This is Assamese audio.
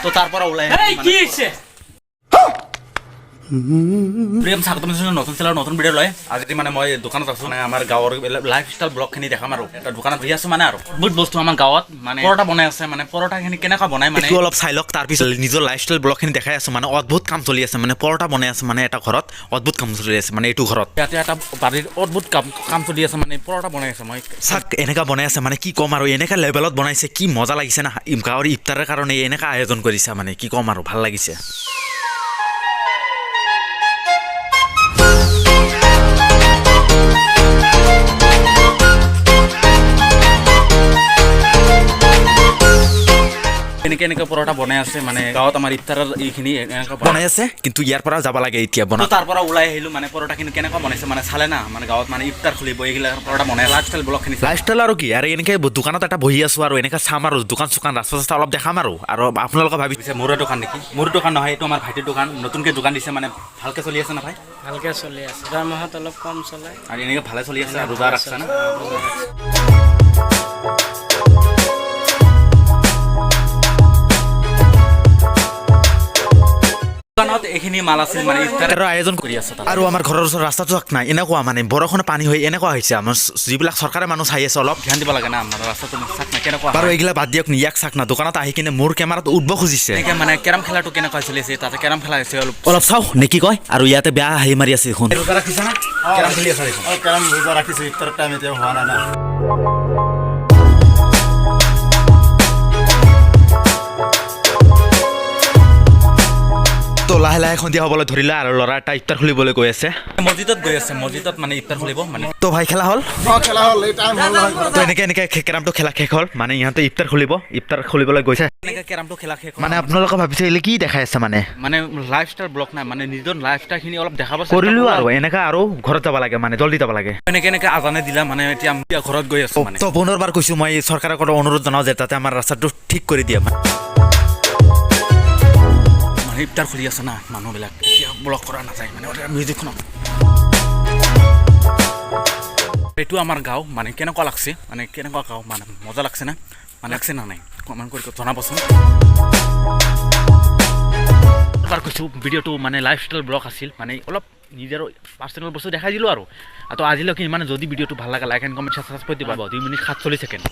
তো তাৰপৰ ওলাই কি হইছে প্ৰেম স্বাগতম নতুন চেনেলৰ নতুন ভিডিঅ' লয় আজি মানে মই দোকানত আছো মানে আমাৰ গাঁৱৰ লাইফষ্টাইল ব্লগখিনি দেখাম আৰু এটা দোকানত বহি আছো মানে আৰু বহুত বস্তু আমাৰ গাঁৱত মানে পৰঠা বনাই আছে মানে পৰঠাখিনি কেনেকুৱা বনাই মানে এইটো অলপ চাই লওক তাৰপিছত নিজৰ লাইফষ্টাইল ব্লগখিনি দেখাই আছো মানে অদ্ভুত কাম চলি আছে মানে পৰঠা বনাই আছে মানে এটা ঘৰত অদ্ভুত কাম চলি আছে মানে এইটো ঘৰত ইয়াতে এটা বাৰীৰ অদ্ভুত কাম চলি আছে মানে পৰঠা বনাই আছে মই চাক এনেকা বনাই আছে মানে কি ক'ম আৰু এনেকা লেভেলত বনাইছে কি মজা লাগিছে না গাঁৱৰ ইফতাৰৰ কাৰণে এনেকা আয়োজন কৰিছে মানে কি ক'ম আৰু ভাল লাগিছে এনেকে পৰঠা বনাই আছে মানে গাঁৱত আমাৰ ইফতাৰৰ এইখিনি এনেকুৱা বনাই আছে কিন্তু ইয়াৰ পৰা যাব লাগে এতিয়া বনাই তাৰ পৰা ওলাই আহিলো মানে পৰঠাখিনি কেনেকুৱা বনাইছে মানে চালে না মানে গাঁৱত মানে ইফতাৰ খুলিব এইগিলা পৰঠা বনাই লাইফষ্টাইল ব্লগখিনি লাইফষ্টাইল আৰু কি আৰু এনেকে দোকানত এটা বহি আছো আৰু এনেকে চাম আৰু দোকান চোকান ৰাস্তা চাস্তা অলপ দেখাম আৰু আপোনালোকে ভাবিছে মোৰে দোকান নেকি মোৰ দোকান নহয় এইটো আমাৰ ভাইটিৰ দোকান নতুনকৈ দোকান দিছে মানে ভালকৈ চলি আছে না ভাই ভালকে চলি আছে যোৱা মাহত অলপ কম চলাই আৰু এনেকৈ ভালে চলি আছে আৰু ৰোজা ৰাখছে না দোকানত এইখিনি মাল আছিল মানে ইফতাৰৰ আয়োজন কৰি আছে আৰু আমাৰ ঘৰৰ ওচৰত ৰাস্তাটো নাই এনেকুৱা মানে বৰষুণ পানী হৈ এনেকুৱা হৈছে আমাৰ যিবিলাক চৰকাৰে মানুহ চাই আছে অলপ ধ্যান দিব লাগে না আমাৰ ৰাস্তাটো চাক না কেনেকুৱা বাৰু এইগিলা বাদ দিয়ক ইয়াক চাক না দোকানত আহি কিনে মোৰ কেমেৰাত উঠব খুজিছে এনেকৈ মানে কেৰম খেলাটো কেনেকুৱা চলি আছে তাতে কেৰম খেলা হৈছে অলপ চাওঁ নেকি কয় আৰু ইয়াতে বেয়া হেৰি মাৰি আছে দেখোন ৰোজা ৰাখিছে না কেৰম খেলি আছে দেখোন কেৰম ৰোজা ৰাখিছো ইফতাৰ টাইম এতিয়া হোৱা নাই না তো লাহে লাহে সন্ধিয়া হ'বলৈ ধৰিলে আৰু ল'ৰা এটা ইফতাৰ খুলিবলৈ গৈ আছে মছজিদত গৈ আছে মছজিদত মানে ইফতাৰ খুলিব মানে তো ভাই খেলা হ'ল খেলা হ'ল এই টাইম হ'ল নহয় ঘৰত তো এনেকে কেৰমটো খেলা শেষ হ'ল মানে ইহঁতে ইফতাৰ খুলিবলৈ গৈছে এনেকৈ কেৰমটো খেলা শেষ মানে আপোনালোকে ভাবিছে এইলে কি দেখাই আছে মানে মানে লাইফষ্টাইল ব্লগ নাই মানে নিজৰ লাইফষ্টাইলখিনি অলপ দেখাব কৰিলো আৰু এনেকা আৰু ঘৰত যাব লাগে মানে জল্দি যাব লাগে এনেকৈ আজানে দিলা মানে এতিয়া আমি ঘৰত গৈ আছো মানে তো পুনৰবাৰ কৈছোঁ মই চৰকাৰক অনুৰোধ জনাওঁ যে তাতে আমাৰ ৰাস্তাটো ঠিক কৰি দিয়ে মানে ইফতাৰ খুলি আছে না মানুহবিলাক এতিয়া ব্লক কৰা নাযায় মানে মিউজিক শুনাম এইটো আমাৰ গাঁও মানে কেনেকুৱা লাগছে মানে কেনেকুৱা গাঁও মানে মজা লাগছে না মানে লাগছে না নাই কমেণ্ট কৰি জনাবচোন এবাৰ কৈছোঁ ভিডিঅ'টো মানে লাইফষ্টাইল ব্লগ আছিল মানে অলপ নিজৰ পাৰ্চনেল বস্তু দেখাই দিলোঁ আৰু আজিলৈকে ইমান যদি ভিডিঅ'টো ভাল লাগে লাইক এণ্ড কমেণ্ট ছাবস্ক্ৰাইব দিব 2 মিনিট 47 ছেকেণ্ড